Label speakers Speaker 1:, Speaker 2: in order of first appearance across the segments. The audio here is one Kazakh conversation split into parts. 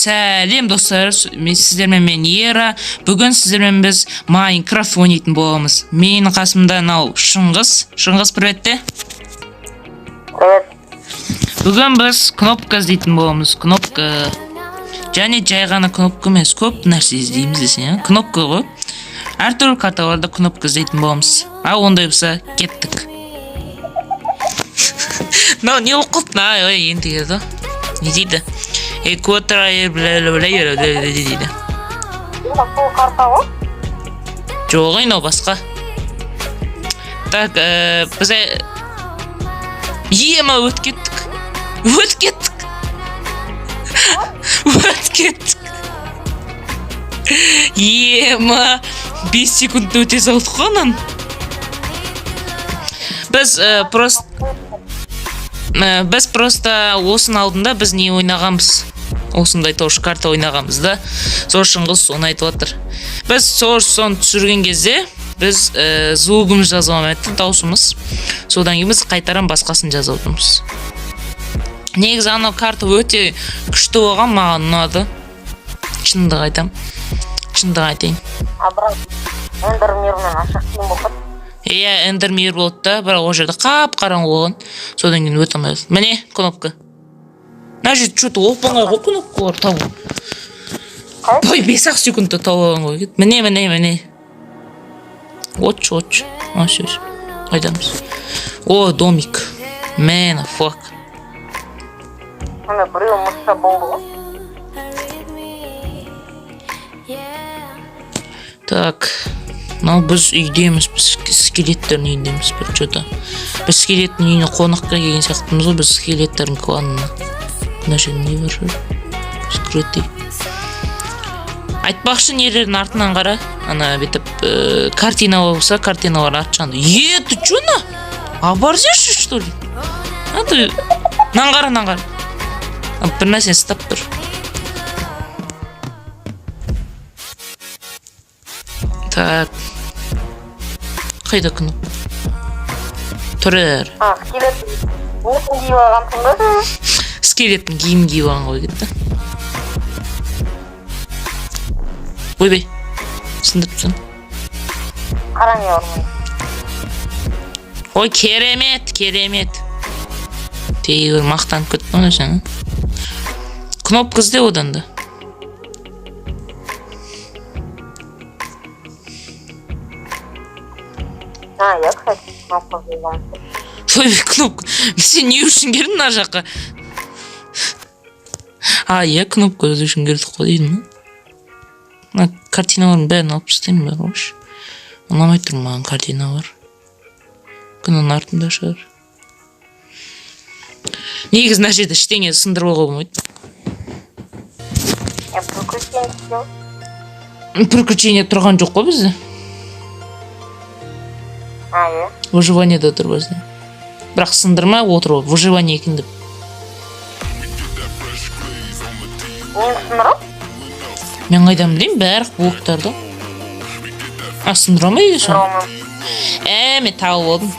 Speaker 1: Сәлем достар, сіздермен мен Ера. Бүгін сіздермен біз Майнкрафт ойнайтын боламыз. Менің қасымда мынау Шыңғыс. Шыңғыс, привет те.
Speaker 2: Привет.
Speaker 1: Бүгін біз кнопка іздейтін боламыз. Кнопка. Және жай ғана кнопка емес, көп нәрсе іздейміз десең, кнопка ғой. Әртүрлі карталарда кнопка іздейтін боламыз. Ондай болса, кеттік. Не оқып, енді келді. Не дейді? Экватория дейді.
Speaker 2: Бұл карта ғой?
Speaker 1: Жоқ, айнау басқа. Так, біз ема өт кеттік. Ема 5 секунд өте салдық қонын. Біз просто осының алдында біз не ойнағанбыз. Осындай тош карта ойнағанбыз да. Сол Шыңғыс соны айтып отыр. Біз соны түсірген кезде біз звугымыз жазып алмайды, даусымыз. Содан кейін біз қайтаран басқасын жазып отырмыз. Негізі анау карта өте күшті болған, маған ұнады. Шындық айтайын.
Speaker 2: Бірақ эндермирмен ашық кейін болып.
Speaker 1: Эндермир болды да, бірақ ол жерде қап-қараңғы болған. Содан кейін өте алмайды. Міне, кнопка. Мына жерде что-то оп-оңай ғой кнопка бар табу. 5-ақ секундта табылған ғой. Міне. Отч. Сөз. Қайдамыз. О, домик. Man, fuck.
Speaker 2: Міне біреу мұшта болды ғой.
Speaker 1: Так. Біз үйдеміз, біз скелеттердің үйіндеміз бір что-то. Біз скелеттің үйіне қонаққа келген сияқтымыз ғой, біз скелеттердің кланына. Мына жерде не бар жүр? Скрытый. Айтпақшы нелердің артынан қара. Ана бетіп картина болса, картиналар арт жағында. Ты чё на? Оборзешься, что ли? Ты нан қара. Бір нәрсені стап тұр. Так. Қайда күні? Тұрыр.
Speaker 2: Скелеттің
Speaker 1: Скелеттің
Speaker 2: киіп алғансың ба?
Speaker 1: киім киіп алған ғой кетті. Ойбай. Сындырыпсың.
Speaker 2: Қара не бар мұны?
Speaker 1: Ой, керемет. Тегір мақтанып кетті оны жаңа. Кнопка ізде одан да.
Speaker 2: Кстати, кнопка сделала.
Speaker 1: Ой, кнопка. Сен не үшін келдің мына жаққа? Кнопка өзі үшін келдік қой деймін. Картиналардың бәрін алып тастаймын бәрі ғой. Ұнамай тұр маған картиналар. Күннің артында шығар. Негіз мына жерде ештеңе сындыруға болмайды. Приключение тұрған жоқ қой бізде. Выживаниеда тұр бізде. Бірақ сындырма отыр ғой, выживание екен деп.
Speaker 2: Мен сындырып?
Speaker 1: Мен қайдан білеймін, бәрі блоктарды. Сындыра ма еді соны? Мен тауып олдым.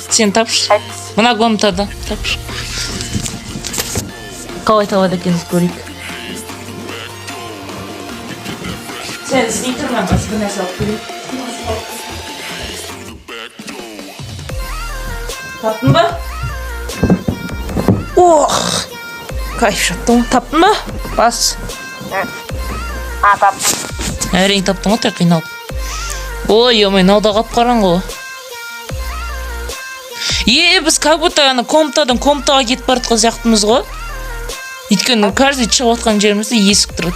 Speaker 1: Сен тапшы. Мына комнатада тапшы. Қалай табады екеніз көрейік. Сен іздей тұрман, басқа нәрсе алып көрейік. Таптың ба? Кайф жаттың. Таптың ба? Бас.
Speaker 2: Таптым.
Speaker 1: Әрең таптың ғой, тек қиналып. Ой, науда қап қараңғы ғой. Біз как будто комнатадан комнатаға кетіп бардық сияқтымыз ғой. Өйткені каждый шығып отқан жерімізде есік тұрады.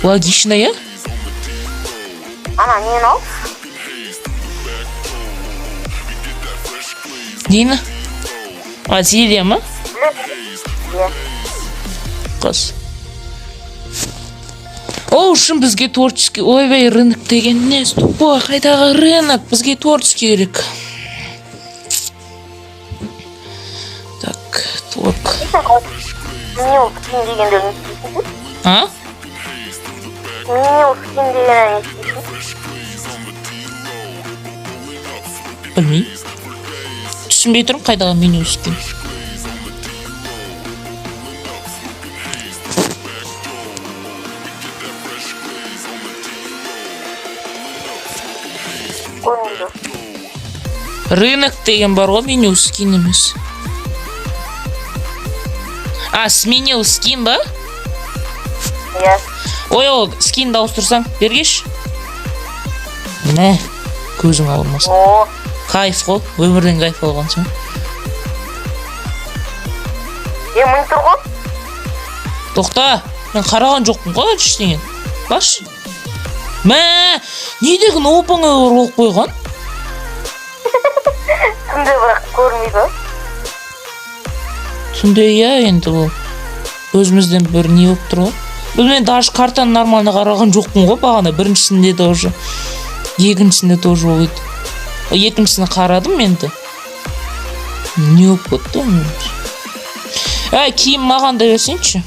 Speaker 1: Логично, я?
Speaker 2: Ана, нені ал?
Speaker 1: Нені? Зелия ма? Қыз. Шын бізге творческий. Ойбай, рынок деген не? Тупой, қайдағы рынок? Бізге творческий керек. Так, творк.
Speaker 2: Не ол скин дегендерін істейсің? Не ол скин дегенін істейсің?
Speaker 1: Білмейм. Түсінбей тұрмын қайдағы меню скин. Рынок деген бар ғой, меню скин емес. Сменил скин ба?
Speaker 2: Иә.
Speaker 1: Ой, ол скинді ауыстырсаң, бергеш. Міне, көзің ауырмасын.
Speaker 2: О,
Speaker 1: Кайф ғой, өмірден кайф алғансың.
Speaker 2: монитор ғой?
Speaker 1: Тоқта, мен қараған жоқпын ғой ештеңе. Баш. Не деген опаңа болып қойған?
Speaker 2: Түнде бірақ көрмейді.
Speaker 1: Түнде енді бұл. Өзімізден бір не болып тұр ғой. Мен даже картаны нормально қараған жоқпын ғой бағана. Біріншісінде де уже. Екіншісінде тоже ол еді. Екіншісіне қарадым енді. Не болып кетті? Киім маған да берсеңші.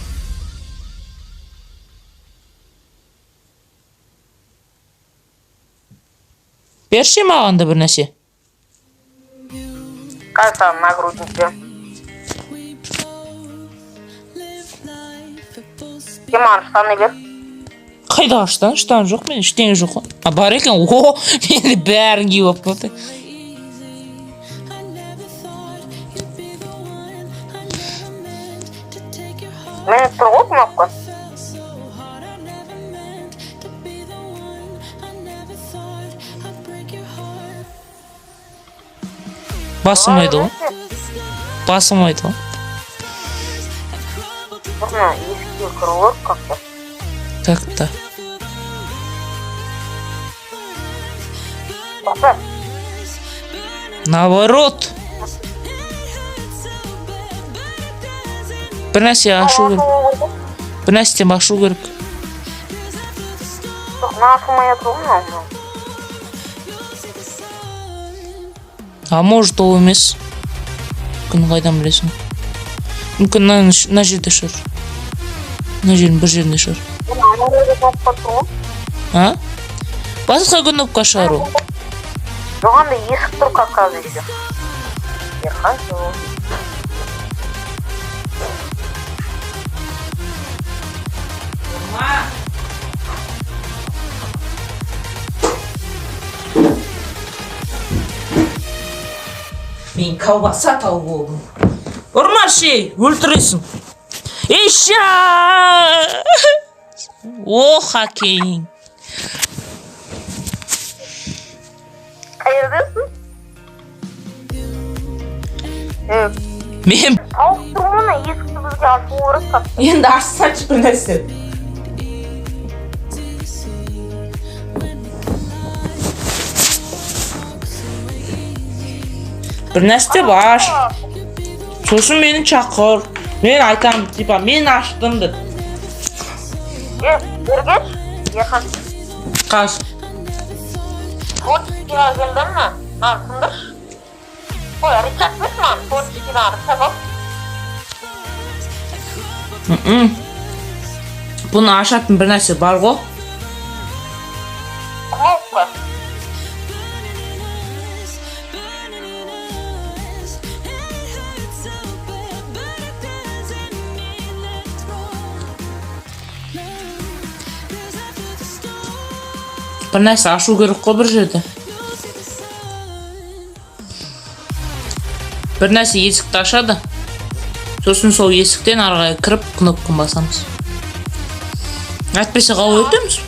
Speaker 1: Берші маған да бір нәрсе.
Speaker 2: Қазір нагрудникте. Маған штаны бер.
Speaker 1: Қайда штан? Штан жоқ, мен ештеңе жоқ қой. Бар екен. Менде бәрін киіп алып қалды.
Speaker 2: Мені тұр ғой кнопка.
Speaker 1: Басылмайды ғой. Басылмайды ғой.
Speaker 2: Бұрна есікке кіріп как-то.
Speaker 1: Так-то.
Speaker 2: Бақса.
Speaker 1: Наоборот. Бір нәрсе ашу керек. Бір нәрседен ашу керек.
Speaker 2: Нашылмай отыр ғой.
Speaker 1: Может ол емес. Мүмкін қайдан білесің. Мүмкін мына жерде шығар. Мына жердің бір жерінде шығар. Басқа кнопка шығар ол.
Speaker 2: Жоғанда есік тұр как қазір еще. Ерхан сол.
Speaker 1: Мен колбаса тауып болдым. Ұрмашы, өлтіресің. Иша! О, хакейн.
Speaker 2: Қайырдесің?
Speaker 1: Мен...
Speaker 2: Тауып тұрмына есікті бізге ашу орысқа.
Speaker 1: Енді ашсаншы бір нәрсе. Бір нәрсе баш. Сосын мені шақыр. Мен айтамын, типа, мен аштым деп.
Speaker 2: Бергеш? Ерхан.
Speaker 1: Қаш.
Speaker 2: Фоточкиға келдім ма? Сындырш. Ой, рычаг бес маған, фоточкиға рычаг ал.
Speaker 1: Бұны ашатын бір нәрсе бар ғой.
Speaker 2: Кнопка.
Speaker 1: Бір нәрсе ашу керек қой бір жерде. Бір нәрсе есікті ашады. Сосын сол есіктен арғай кіріп кнопканы басамыз. Әйтпесе қалай өтеміз?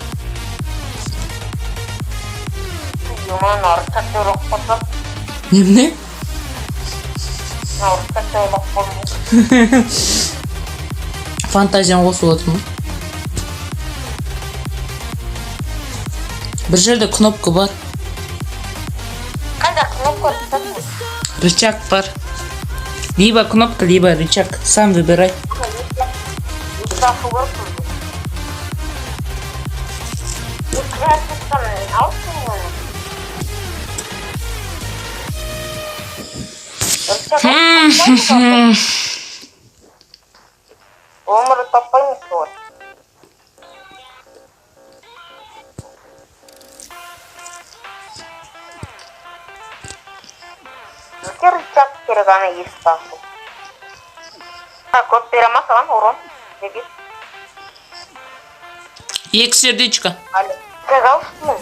Speaker 2: Юман арычак ойлап қойса.
Speaker 1: Немене?
Speaker 2: Арычак ойлап қойса.
Speaker 1: Фантазиян қосып отырмын. Бір жерде кнопка бар.
Speaker 2: Қайда кнопка рычаг?
Speaker 1: Рычаг бар. Либо кнопка, либо рычаг. Сам выбирай.
Speaker 2: Өмірі таппаймыз ғой. Рычаг керек ана есікті ашу. Көп бере ма саған урон? Неге?
Speaker 1: 2 сердечко.
Speaker 2: Тез алшын.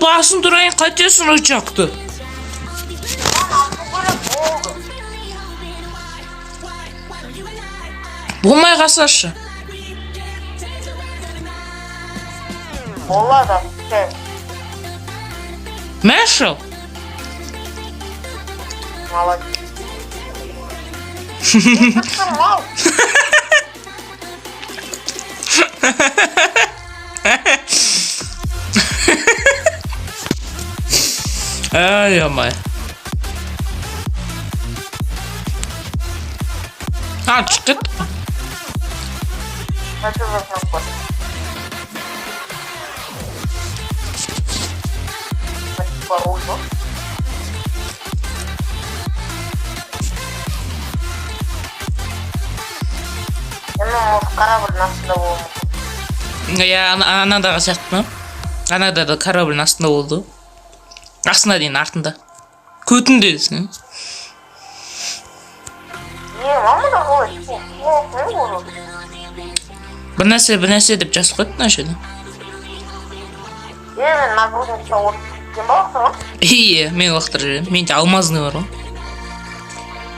Speaker 1: Басын тұрайын, қайтесің рычагты? Болмай қалсашы.
Speaker 2: Болады, кел.
Speaker 1: Мәші.
Speaker 2: Молодец. Ты мал.
Speaker 1: Ай, амай. А, çıkıt.
Speaker 2: Хочу заснуть. Поружу. Может, корабль астында болуы мүмкін.
Speaker 1: Я анадағы сияқты ма? Анада да корабль астында болды. Астына дейін артында. Көтіндесің.
Speaker 2: Мамада қалай? Не болды?
Speaker 1: Bir нәрсе деп жазып қойды мына жерде.
Speaker 2: Мен нагрузникті орып кеткен балақсың ғой?
Speaker 1: Иә, мен лақтырып жіберемін. Менде алмазный бар ғой.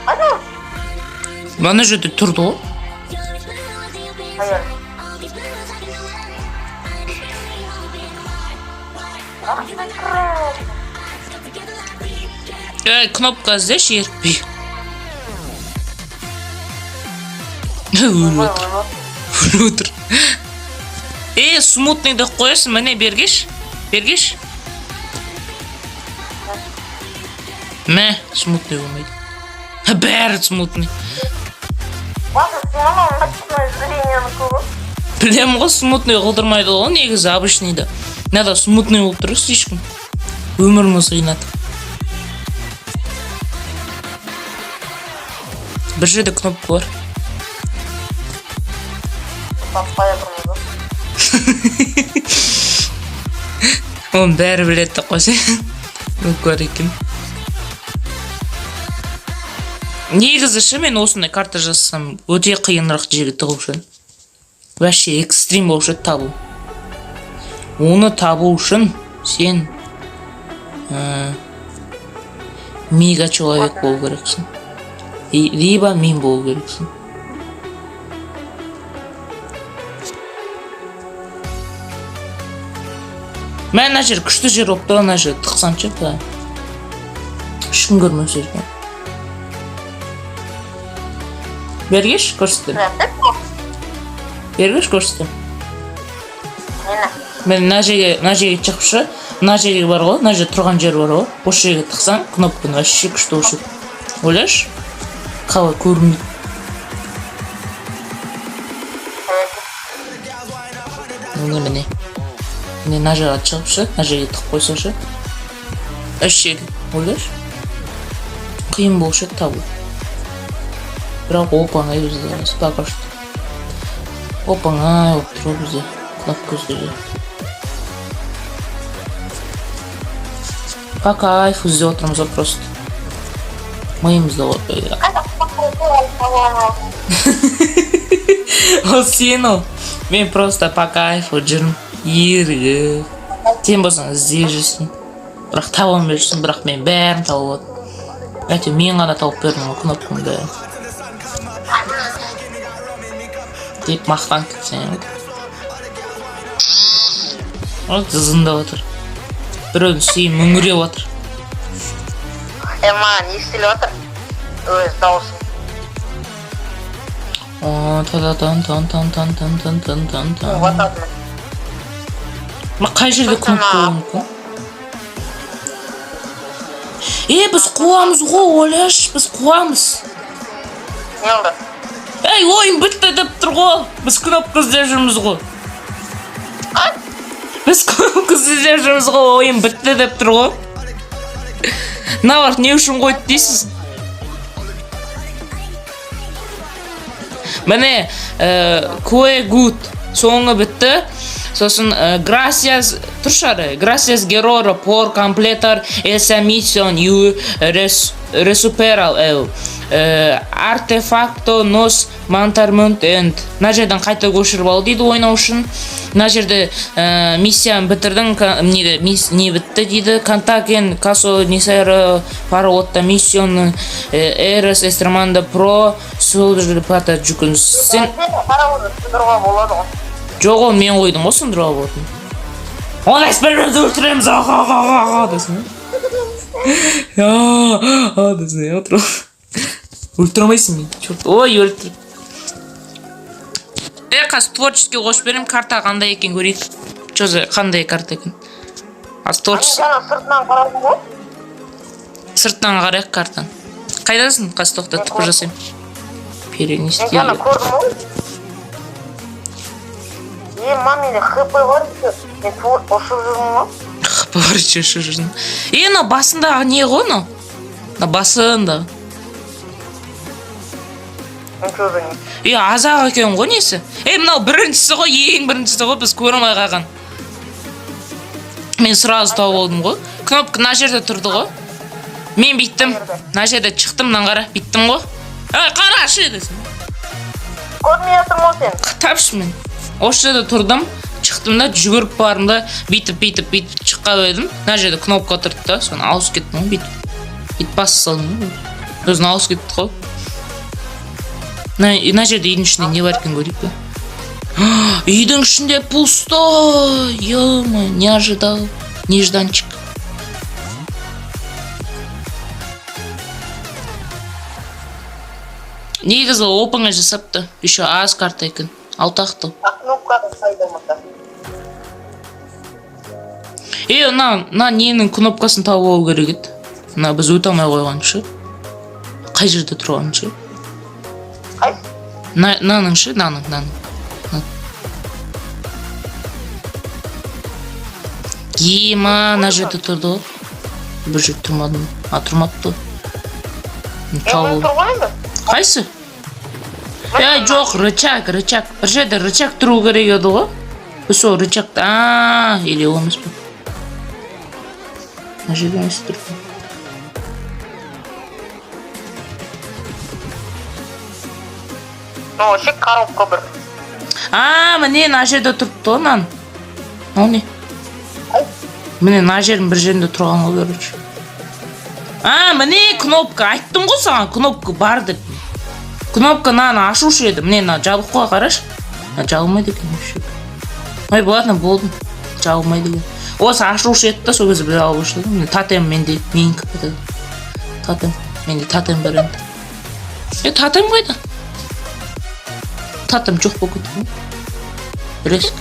Speaker 2: Қайда?
Speaker 1: Мына жерде тұрды ғой.
Speaker 2: Қайда?
Speaker 1: Кнопка іздеші еріппей. Өліп отыр. Смутныйды қойсын, міне бергеш. Бергеш. Мә, смутный болмайды. Бәрі смутный.
Speaker 2: База, сен анау ночное зрениені көбі?
Speaker 1: Білем ғой, смутный қылдырмайды ғой, негізі обычныйды. Надо смутный болып тұрыр, ешкім. Өміріміз қиынады. Бір жерде кнопка бар.
Speaker 2: Таппай отырмыз ғой.
Speaker 1: Оны бәрі білетті қойсы. Өкөр екен. Негізі ше мен осындай карта жазсам өте қиынырақ жерге тығып үшін. Вообще экстрим болып жүрді табу. Оны табу үшін сен мега человек болу керексің. Либо мен болу керексің. Мен ана жер күшті жер болып тұр, ана жер тықсам ше былай. Ешкім көрмесе екен. Бергеш көрсетем. Бергеш көрсетем. Мен мына жерге шығыпшы, мына жерге бар ғой, мына жерде тұрған жер бар ғой. Осы жерге тықсам, кнопканы вообще күшті өшіп. Ойлашы? Қалай көрінді. Міне. Міне мына жерге шығыпшы, мына жерге тықып қойсашы. Вообще, ойлашы? Қиын болушы табу. Бірақ оп-оңай бізде, пока что. Оп-оңай болып тұр бізде, кнопка өзгере. По кайфу іздеп отырмыз просто. Миымызда ол сен ол. Мен просто по кайфу жүрмін. Ерге. Сен болсаң іздей жүрсің. Бірақ таба алмай жүрсің, бірақ мен бәрін тауып отыр. Әйтеуір мен ғана тауып бердім ол кнопканы бәрін. Деп мақтан кетсең. Ол зызындап отыр. Біреудің сүйі мүңіреп отыр.
Speaker 2: Маған естіліп отыр. Өз даусын. Батадым.
Speaker 1: Қай жерде кнопка болуы мүмкін? Біз қуамыз ғой, ойлашы, біз қуамыз.
Speaker 2: Не oldu?
Speaker 1: Ей, ойын бітті деп тұр ғой. Біз кнопка іздеп жүрміз ғой. Біз кнопка іздеп жүрміз ғой, ойын бітті деп тұр ғой. Навар, не үшін қойды дейсіз? Міне, кое гуд соңы бітті. Сосын, gracias, тұршары, gracias Guerrero por completar esa misión y recuperar el артефакто нос мантармент энд. Мына жерден қайта көшіріп ал дейді ойнау үшін. Мына жерде миссияны бітірдің, не бітті дейді. Контакен касо несайры параотта миссияны эрес эстраманда про солжыр пата жүкін. Сен
Speaker 2: паровозды сындыруға болады ғой.
Speaker 1: жоқ, оны мен қойдым ғой сындыруға болатын. Оны экспериментті өлтіреміз, десің. Десің, отыр. Өлтіре алмайсың мен, черт. Ой, өлтір. Қазір творческий қосып берем, карта қандай екен көрейік. Чөзі, қандай карта екен. Аз творческий.
Speaker 2: Жаңа сыртынан қарадың ғой?
Speaker 1: Сыртынан қарайық картаны. Қайдасың? Қазір тоқтатып бір жасайым. Перенести.
Speaker 2: Жаңа көрдім ғой? Мамине хп бар екен. Мен ұшып жүрмін ғой?
Speaker 1: Хп бар екен, ұшып жүрмін. Мына басындағы не ғой, мына? Мына басында. Азақ екен ғой несі? Мынау біріншісі ғой, ең біріншісі ғой, біз көрмей қалған. Мен сразу тауып алдым ғой. Кнопка мына жерде тұрды ғой. Мен биттім. Мына жерде шықтым, мынаны қара, биттім ғой. Қарашы десің.
Speaker 2: Көрмей жатырмын ғой сен?
Speaker 1: Тапшы мен. Осы жерде тұрдым, шықтым да, жүгіріп бардым да, биттіп шыққан едім. Мына жерде кнопка тұрды да, соны ауысып кеттім ғой, биттіп басы салдым ғой. Сосын ауысып кетті ғой. Мына жерде үйдің ішінде не бар екен көрейік пе? Үйдің ішінде пусто! Ё-мо, не ожидал. Нежданчик. Негізі опыңа жасапты. Еще аз карта екен. Алтақты.
Speaker 2: Кнопканы сайдамаса.
Speaker 1: Мына ненің кнопкасын тауып алу керек еді. Мына біз өте алмай қойған ше. Қай жерде тұрған ше?
Speaker 2: Қайсы?
Speaker 1: Наның ше, наның. Мына жерде тұрды ғой. Бір жерде тұрмадым. Тұрмапты.
Speaker 2: Мен тұрған енді?
Speaker 1: Қайсы? Жоқ, рычаг. Бір жерде рычаг тұру керек еді ғой. Сол рычагты, или олмыз ба? Мына жерде емес тұрды.
Speaker 2: Шек коробка бір.
Speaker 1: Міне мына жерде тұрды ғой нан. Ол не? Міне мына жердің бір жерінде тұрған ол көрінші. Міне кнопка. Айттым ғой саған, кнопка бар деп. Кнопка наны ашушы еді. Міне мына жабық қой, қараш. Жабылмайды екен. Ой, болдым. Жабылмайды екен. Осы ашушы еді да, сол кезде бір алып ұшты. Татем менде менікі бітеді. Менде татем бар енді. Татем қойды. Татым жоқ болып кетті ғой. Білесің.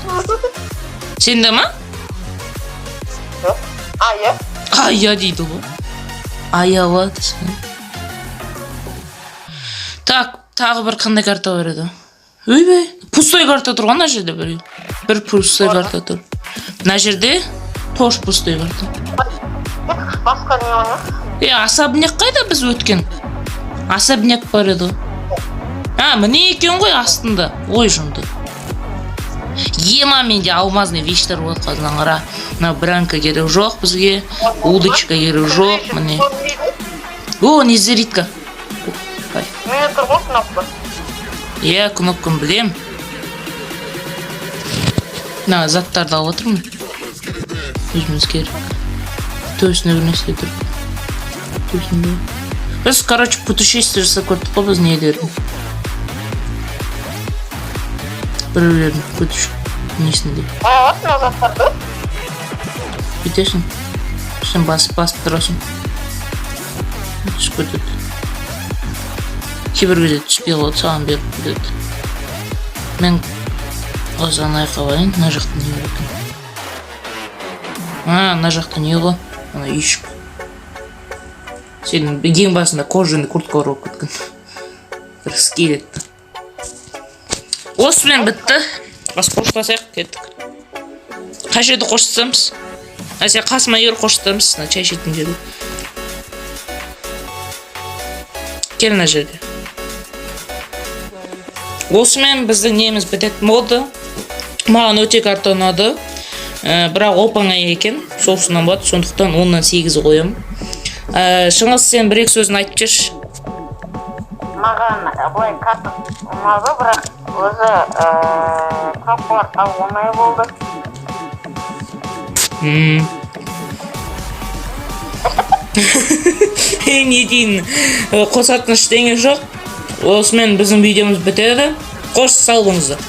Speaker 1: Сенде ма?
Speaker 2: Жоқ. Ая.
Speaker 1: Ая дейді ғой. Аява десің. Так, тағы бір қандай карта бар еді? Өйбай, пустой карта тұрған мына жерде бір. Бір пустой карта тұр. Мына жерде тош пустой карта.
Speaker 2: Басқа не ойна?
Speaker 1: Особняк қайда біз өткен? Особняк бар еді. Міне екен ғой астында. Ой, жынды. Менде алмазный вещтер болады қазынан қара. Мына бранка керек жоқ бізге. Удочка керек жоқ. Міне. Незеритка.
Speaker 2: Мене тұр ғой кнопка.
Speaker 1: Кнопканы білем. Заттарды алып отырмын. Өзіміз керек. Төсіне бір нәрсе тұр. Біз, путешествие жасап көрдік қой біз недерін. Біреулердің несінде.
Speaker 2: Аласың заттарды?
Speaker 1: Бүйтесің. Сен басып тұрасың. Түсіп кетеді. Кейбір кезде түспей қалады, саған беріп кетеді. Мен осыған айқалайын, мына жақта не бар екен. Мына жақта не ғой? Ана үйшік. Сенің ең басында кожаный куртка бар болып кеткен. Бір скелетті. Осымен бітті. Бас қоштасайық, кеттік. Қай жерді қоштасамыз? Сен қасыма егер қоштасамыз, чай ішетін жерде. Кел мына жерге. Осымен біздің неміз бітетін болды. Маған өте карта ұнады. Бірақ оп-оңай екен. Соғысынан болады, сондықтан 10-нан 8 қоямын. Шыңғыс, сен бір-екі сөзін айтып жүрші.
Speaker 2: маған былай картасы ұнады, бірақ өзі тапқылар табу оңай болды.
Speaker 1: Не дейін, қосатын ештеңе жоқ. Осымен біздің видеомыз бітеді. Қош сау болыңыздар.